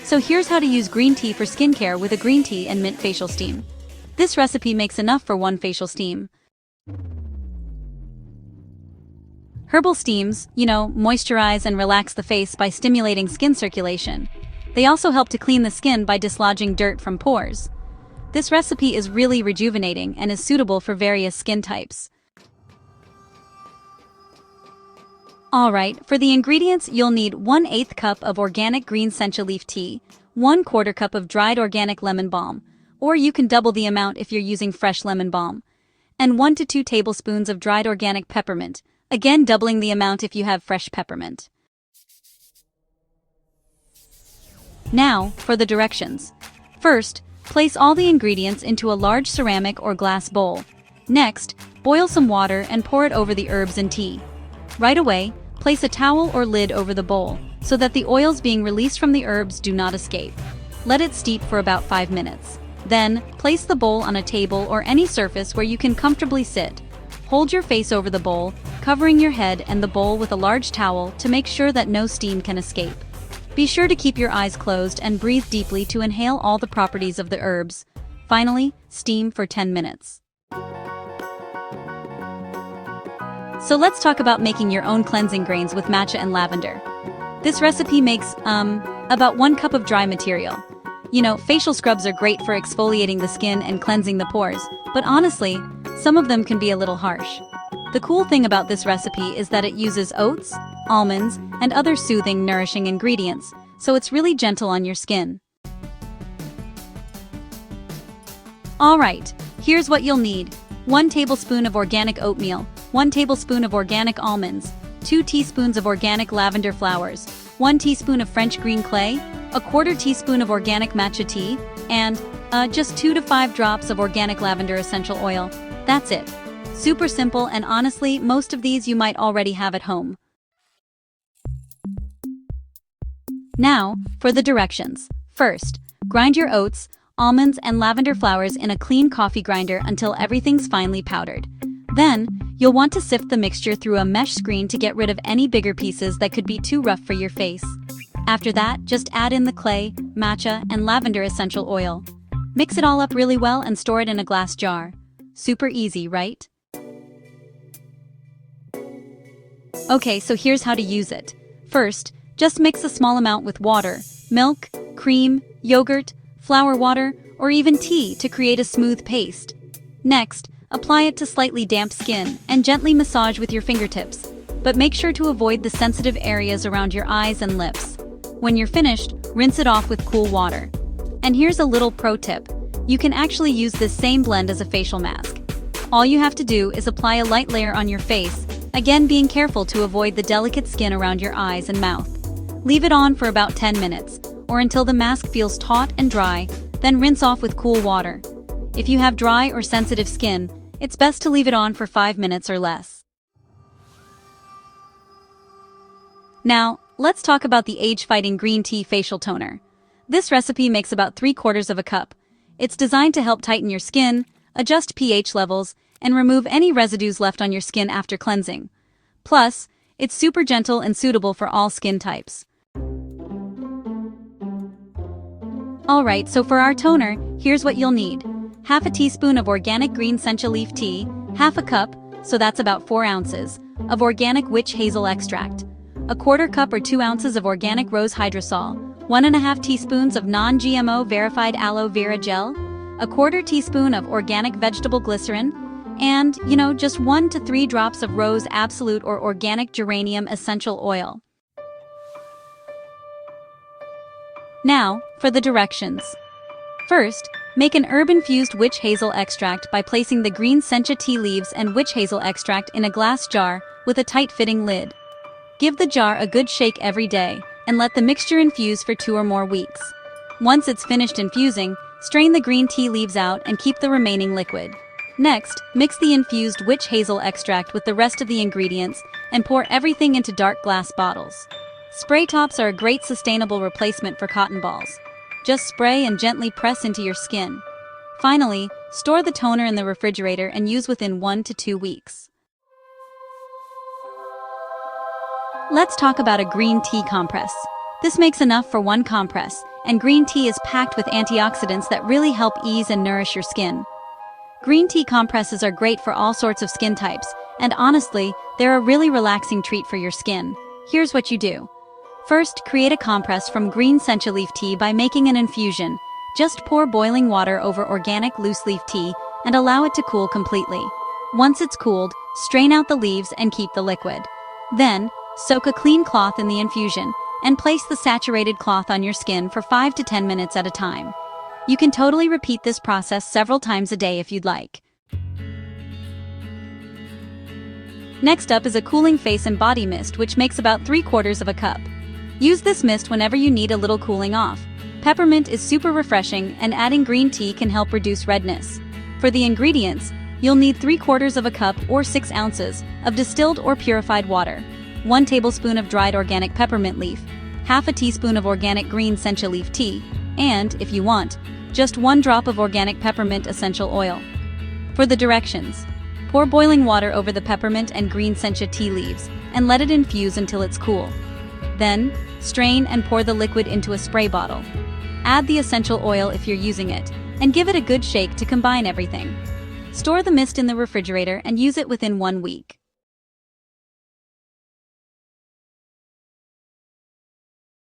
So here's how to use green tea for skincare with a green tea and mint facial steam. This recipe makes enough for one facial steam. Herbal steams, moisturize and relax the face by stimulating skin circulation. They also help to clean the skin by dislodging dirt from pores. This recipe is really rejuvenating and is suitable for various skin types. Alright, for the ingredients you'll need 1/8 cup of organic green sencha leaf tea, 1/4 cup of dried organic lemon balm, or you can double the amount if you're using fresh lemon balm, and 1 to 2 tablespoons of dried organic peppermint, again doubling the amount if you have fresh peppermint. Now, for the directions. First, place all the ingredients into a large ceramic or glass bowl. Next, boil some water and pour it over the herbs and tea. Right away, place a towel or lid over the bowl, so that the oils being released from the herbs do not escape. Let it steep for about 5 minutes. Then, place the bowl on a table or any surface where you can comfortably sit. Hold your face over the bowl, covering your head and the bowl with a large towel to make sure that no steam can escape. Be sure to keep your eyes closed and breathe deeply to inhale all the properties of the herbs. Finally, steam for 10 minutes. So let's talk about making your own cleansing grains with matcha and lavender. This recipe makes, about 1 cup of dry material. Facial scrubs are great for exfoliating the skin and cleansing the pores, but honestly, some of them can be a little harsh. The cool thing about this recipe is that it uses oats, almonds, and other soothing, nourishing ingredients, so it's really gentle on your skin. Alright, here's what you'll need. 1 tablespoon of organic oatmeal, 1 tablespoon of organic almonds, 2 teaspoons of organic lavender flowers, 1 teaspoon of French green clay, 1/4 teaspoon of organic matcha tea, and just 2 to 5 drops of organic lavender essential oil. That's it. Super simple, and honestly, most of these you might already have at home. Now, for the directions. First, grind your oats, almonds, and lavender flowers in a clean coffee grinder until everything's finely powdered. Then, you'll want to sift the mixture through a mesh screen to get rid of any bigger pieces that could be too rough for your face. After that, just add in the clay, matcha, and lavender essential oil. Mix it all up really well and store it in a glass jar. Super easy, right? Okay, so here's how to use it. First, just mix a small amount with water, milk, cream, yogurt, flour water, or even tea to create a smooth paste. Next, apply it to slightly damp skin and gently massage with your fingertips, but make sure to avoid the sensitive areas around your eyes and lips. When you're finished, rinse it off with cool water. And here's a little pro tip. You can actually use this same blend as a facial mask. All you have to do is apply a light layer on your face, again being careful to avoid the delicate skin around your eyes and mouth. Leave it on for about 10 minutes, or until the mask feels taut and dry, then rinse off with cool water. If you have dry or sensitive skin, it's best to leave it on for 5 minutes or less. Now, let's talk about the age-fighting green tea facial toner. This recipe makes about 3/4 of a cup. It's designed to help tighten your skin, adjust pH levels, and remove any residues left on your skin after cleansing. Plus, it's super gentle and suitable for all skin types. Alright, so for our toner, here's what you'll need. 1/2 teaspoon of organic green sencha leaf tea, 1/2 cup, so that's about 4 ounces, of organic witch hazel extract, 1/4 cup or 2 ounces of organic rose hydrosol, 1.5 teaspoons of non-GMO verified aloe vera gel, 1/4 teaspoon of organic vegetable glycerin, and, just 1 to 3 drops of rose absolute or organic geranium essential oil. Now, for the directions. First, make an herb-infused witch hazel extract by placing the green sencha tea leaves and witch hazel extract in a glass jar with a tight-fitting lid. Give the jar a good shake every day, and let the mixture infuse for 2 or more weeks. Once it's finished infusing, strain the green tea leaves out and keep the remaining liquid. Next, mix the infused witch hazel extract with the rest of the ingredients and pour everything into dark glass bottles. Spray tops are a great sustainable replacement for cotton balls. Just spray and gently press into your skin. Finally, store the toner in the refrigerator and use within 1 to 2 weeks. Let's talk about a green tea compress. This makes enough for 1 compress, and green tea is packed with antioxidants that really help ease and nourish your skin. Green tea compresses are great for all sorts of skin types, and honestly, they're a really relaxing treat for your skin. Here's what you do. First, create a compress from green sencha leaf tea by making an infusion. Just pour boiling water over organic loose leaf tea and allow it to cool completely. Once it's cooled, strain out the leaves and keep the liquid. Then, soak a clean cloth in the infusion and place the saturated cloth on your skin for 5 to 10 minutes at a time. You can totally repeat this process several times a day if you'd like. Next up is a cooling face and body mist, which makes about 3/4 of a cup. Use this mist whenever you need a little cooling off. Peppermint is super refreshing, and adding green tea can help reduce redness. For the ingredients, you'll need 3/4 of a cup or 6 ounces of distilled or purified water, 1 tablespoon of dried organic peppermint leaf, half a teaspoon of organic green sencha leaf tea, and, if you want, just 1 drop of organic peppermint essential oil. For the directions, pour boiling water over the peppermint and green sencha tea leaves and let it infuse until it's cool. Then, strain and pour the liquid into a spray bottle. Add the essential oil if you're using it, and give it a good shake to combine everything. Store the mist in the refrigerator and use it within 1 week.